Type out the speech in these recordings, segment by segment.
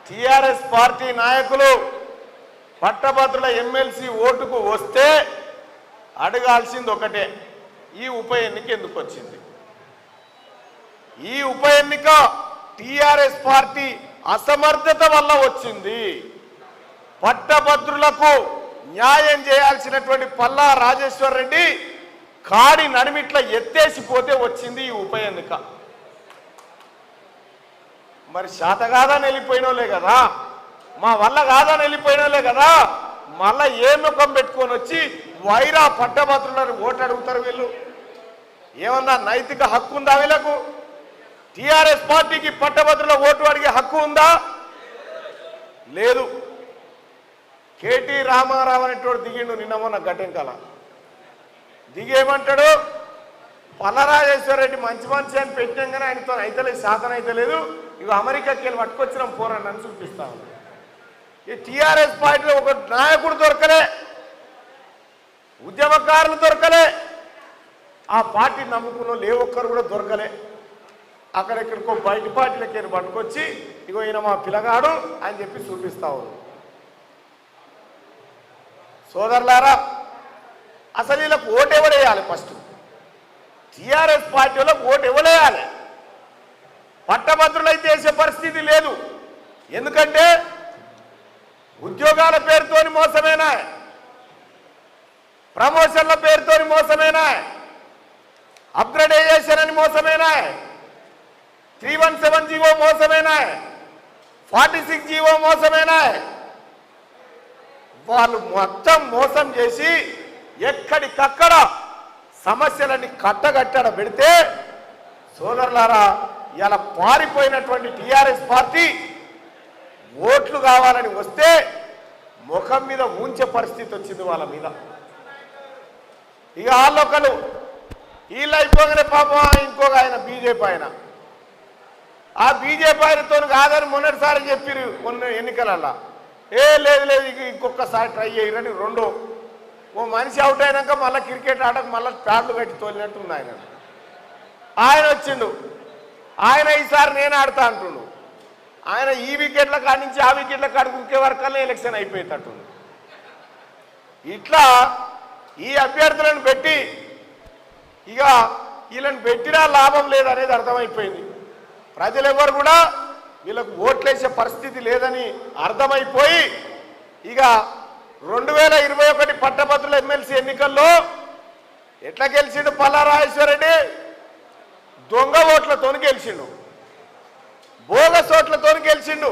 TRS party నాయకులు పట్టభద్రుల MLC ఓటుకు వస్తే అడగాల్సింది ఒకటే, ఈ ఉప ఎన్నిక ఎందుకు వచ్చింది? ఈ ఉప ఎన్నిక టిఆర్ఎస్ పార్టీ అసమర్థత వల్ల వచ్చింది. పట్టభద్రులకు న్యాయం చేయాల్సినటువంటి పల్లా రాజేశ్వర్ రెడ్డి కాడి నడిమిట్ల ఎత్తేసిపోతే వచ్చింది ఈ ఉప ఎన్నిక. మరి శాత కాదని వెళ్ళిపోయినోలే కదా, మా వల్ల కాదని వెళ్ళిపోయినోలే కదా, మళ్ళా ఏ ముఖం పెట్టుకొని వచ్చి వైరా పట్టభద్రులను ఓటు అడుగుతారు? వీళ్ళు ఏమన్నా నైతిక హక్కు ఉందా వీళ్ళకు? టిఆర్ఎస్ పార్టీకి పట్టభద్రుల ఓటు అడిగే హక్కు ఉందా? లేదు. కేటీ రామారావు అనేటోడు దిగిండు నిన్న మొన్న గట్టెంకాల దిగేమంటాడు, పల్లరాజేశ్వర రెడ్డి మంచి మనిషి అని పెట్టాం కానీ ఆయనతో అయితలేదు, శాతం అయితే లేదు, ఇక అమెరికాకి వెళ్ళి పట్టుకొచ్చినాం పోరాన్ని అని చూపిస్తా ఉన్నాం. ఈ టిఆర్ఎస్ పార్టీలో ఒక నాయకుడు దొరకలే, ఉద్యమకారులు దొరకలే, ఆ పార్టీ నమ్ముకున్న ఏ ఒక్కరు కూడా దొరకలే. అక్కడెక్కడికో బయట పార్టీలకి పట్టుకొచ్చి ఇగో ఈయన మా పిల్లగాడు అని చెప్పి చూపిస్తా ఉన్నారు. సోదరులారా, అసలు వీళ్ళకు ఓటు ఎవడేయాలి? ఫస్ట్ టిఆర్ఎస్ పార్టీ వాళ్ళకు ఓటు ఎవడేయాలి? పట్టభద్రులైతే వేసే పరిస్థితి లేదు. ఎందుకంటే ఉద్యోగాల పేరుతోని మోసమేనా, ప్రమోషన్ల పేరుతోని మోసమేనా, అప్గ్రేడేషన్ అని మోసమేనా, 317 జీవో మోసమేనా, 46 జీవో మోసమేనా? వాళ్ళు మొత్తం మోసం చేసి ఎక్కడికక్కడ సమస్యలన్నీ కట్టగట్టడ పెడితే, సోదరులారా, ఇలా పారిపోయినటువంటి టిఆర్ఎస్ పార్టీ ఓట్లు కావాలని వస్తే ముఖం మీద ఉంచే పరిస్థితి వచ్చింది వాళ్ళ మీద. ఇక వాళ్ళొకరు వీళ్ళు అయిపోగానే పాపం ఇంకొక ఆయన బీజేపీ ఆయన, ఆ బీజేపీ ఆయనతో కాదని మొన్నటిసారి చెప్పిరు మొన్న ఎన్నికలల్లా. లేదు లేదు ఇంకొకసారి ట్రై చేయరని రెండో ఓ మనిషి అవుట్ అయినాక మళ్ళీ క్రికెట్ ఆటకు మళ్ళీ ప్యాడ్లు కట్టి తోలినట్టుంది ఆయన. ఆయన వచ్చిండు, ఆయన ఈసారి నేను ఆడతా అంటుండు. ఆయన ఈ వికెట్ల కాడి నుంచి ఆ వికెట్ల కాడికి ఇంకే వరకల్లా ఎలక్షన్ అయిపోయేటట్టుంది. ఇట్లా ఈ అభ్యర్థులను పెట్టి ఇక వీళ్ళని పెట్టినా లాభం లేదనేది అర్థమైపోయింది. ప్రజలు ఎవరు కూడా వీళ్ళకు ఓట్లేసే పరిస్థితి లేదని అర్థమైపోయి ఇక 2021 పట్టభద్రుల ఎమ్మెల్సీ ఎన్నికల్లో ఎట్లా గెలిచిండు పల్లారాజేశ్వర రెడ్డి? దొంగ ఓట్లతో గెలిచిండు, బోగస్ ఓట్లతో గెలిచిండు.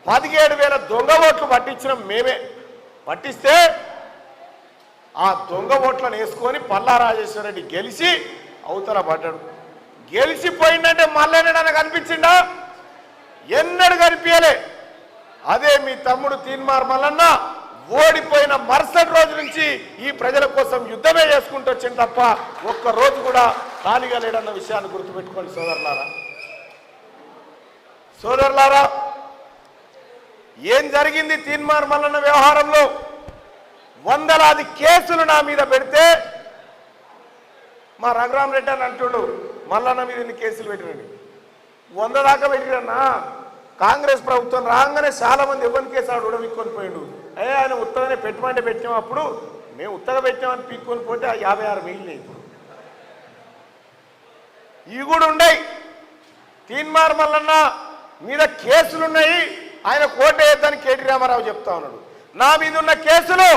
17,000 దొంగ ఓట్లు పట్టించినాం మేమే. పట్టిస్తే ఆ దొంగ ఓట్లను వేసుకొని పల్లారాజేశ్వర రెడ్డి గెలిచి అవతల పడ్డాడు. గెలిచిపోయిందంటే మళ్ళీ నాకు కనిపించిందా? ఎన్నడూ కనిపించలే. అదే మీ తమ్ముడు తీన్మార్ మల్లన్న ఓడిపోయిన మరుసటి రోజు నుంచి ఈ ప్రజల కోసం యుద్ధమే చేసుకుంటూ వచ్చింది తప్ప ఒక్క రోజు కూడా ఖాళీగా లేడన్న విషయాన్ని గుర్తుపెట్టుకోండి సోదరులారా. ఏం జరిగింది తీన్మార్ మల్లన్న వ్యవహారంలో? వందలాది కేసులు నా మీద పెడితే మా రఘురామ్ రెడ్డి అని అంటుడు, మల్లన్న మీద ఇన్ని కేసులు పెట్టిరండి. 100 దాకా పెట్టిరన్నా. కాంగ్రెస్ ప్రభుత్వం రాగానే చాలా మంది ఎవరిని కేసు ఆడు ఉడవిక్కొని పోయిండు. ఆయన ఉత్తగానే పెట్టమంటే పెట్టాము, అప్పుడు మేము ఉత్తగా పెట్టామని పీక్కొని పోతే 56 మిగిలినాయి. ఇవి కూడా ఉన్నాయి. తీన్మార్ మల్లన్న మీద కేసులున్నాయి, ఆయన కోట వేద్దని కేటీ రామారావు చెప్తా ఉన్నాడు. నా మీద ఉన్న కేసులు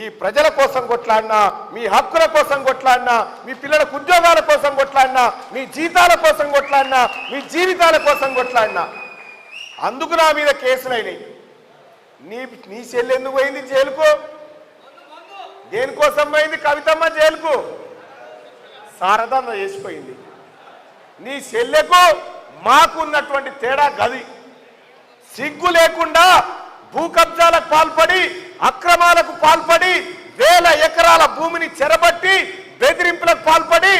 ఈ ప్రజల కోసం కొట్లాడినా, మీ హక్కుల కోసం కొట్లాడినా, మీ పిల్లలకు ఉద్యోగాల కోసం కొట్లాడినా, మీ జీతాల కోసం కొట్లాడినా, మీ జీవితాల కోసం కొట్లాడినా, అందుకు నా మీద కేసులైనాయి. నీ చెల్లి ఎందుకు పోయింది జైలుకు? దేనికోసం పోయింది కవితమ్మ జైలుకు? సారథంగా చేసిపోయింది. నీ చెల్లెకు మాకున్నటువంటి తేడా గది. సిగ్గు లేకుండా భూ కబ్జాలకు పాల్పడి, అక్రమాలకు పాల్పడి, 1000 ఎకరాల భూమిని చెరబట్టి బెదిరింపులకు పాల్పడి,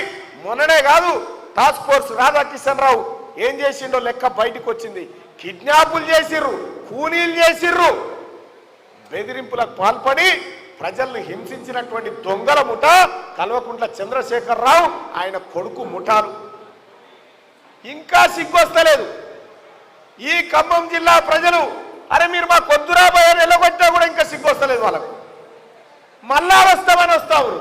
మొన్ననే కాదు టాస్క్ ఫోర్స్ రాధాకిషన్ రావు ఏం చేసిండో లెక్క బయటకు వచ్చింది. కిడ్నాపులు చేసిర్రు, కూనీలు చేసిర్రు, బెదిరింపులకు పాల్పడి ప్రజల్ని హింసించినటువంటి దొంగల ముఠ కల్వకుంట్ల చంద్రశేఖరరావు ఆయన కొడుకు ముఠాలు. ఇంకా సిగ్గొస్తలేదు. ఈ ఖమ్మం జిల్లా ప్రజలు అరే మీరు మా కొద్దురా భయ నిలబట్టినా కూడా ఇంకా సిగ్గొస్తలేదు వాళ్ళకు. మళ్ళా వస్తామని వస్తావు.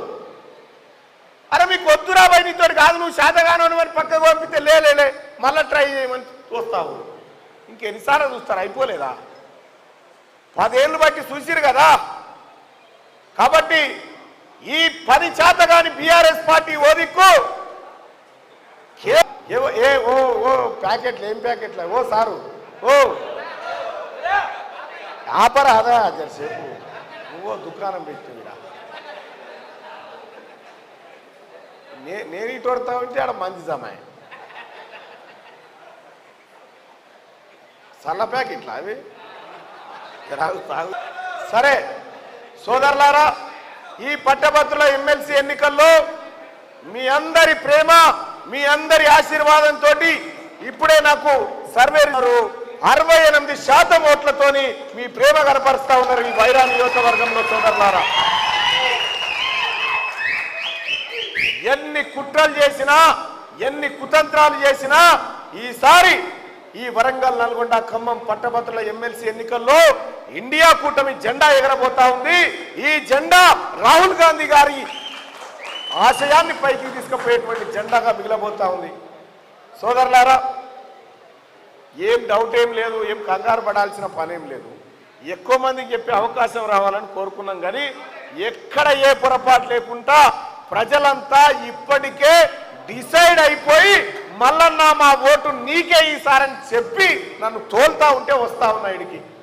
అరే మీకు కొద్దురా భయ నీతో కాదు నువ్వు శాతగాను అని పక్కకు పంపితే లేలే మళ్ళా ట్రై చేయమని చూస్తావు. ఇంకెన్నిసార్లు చూస్తారు? అయిపోలేదా? 10 ఏళ్ళు బట్టి చూసిరు కదా. కాబట్టి ఈ 10 శాతగాని బీఆర్ఎస్ పార్టీ ఓదిక్కు ప్యాకెట్లు ఏం ప్యాకెట్ల ఓ సారు ఓ ఆపరా అదా జరసేపు నువ్వో దుకాణం పెట్టిరా నేను ఇటు వడతా ఉంటే ఆడ మంచి జమాయి సల్ల ప్యాకెట్లా అవి సరే సోదరులారా, ఈ పట్టభద్రుల ఎమ్మెల్సీ ఎన్నికల్లో మీ అందరి ప్రేమ మీ అందరి ఆశీర్వాదంతో ఇప్పుడే నాకు సర్వే 68% ఓట్లతోని మీ ప్రేమ కనపరుస్తా ఉన్నారు ఈ వైరా నియోజకవర్గంలో. సోదరులారా, ఎన్ని కుట్రలు చేసినా ఎన్ని కుతంత్రాలు చేసినా ఈసారి ఈ వరంగల్ నల్గొండ ఖమ్మం పట్టభద్రుల ఎమ్మెల్సీ ఎన్నికల్లో ఇండియా కూటమి జెండా ఎగరబోతా ఉంది. ఈ జెండా రాహుల్ గాంధీ గారి ఆశయాన్ని పైకి తీసుకుపోయేటువంటి జెండాగా మిగిలబోతా ఉంది. సోదరులారా, ఏం డౌట్ ఏం లేదు, ఏం కంగారు పడాల్సిన పనేం లేదు. ఎక్కువ మందికి చెప్పే అవకాశం రావాలని కోరుకున్నాం. కానీ ఎక్కడ ఏ పొరపాటు లేకుండా ప్రజలంతా ఇప్పటికే డిసైడ్ అయిపోయి మల్లన్న మా ఓటు నీకే ఈసారని చెప్పి నన్ను తోల్తా ఉంటే వస్తా ఉన్నా ఇడికి.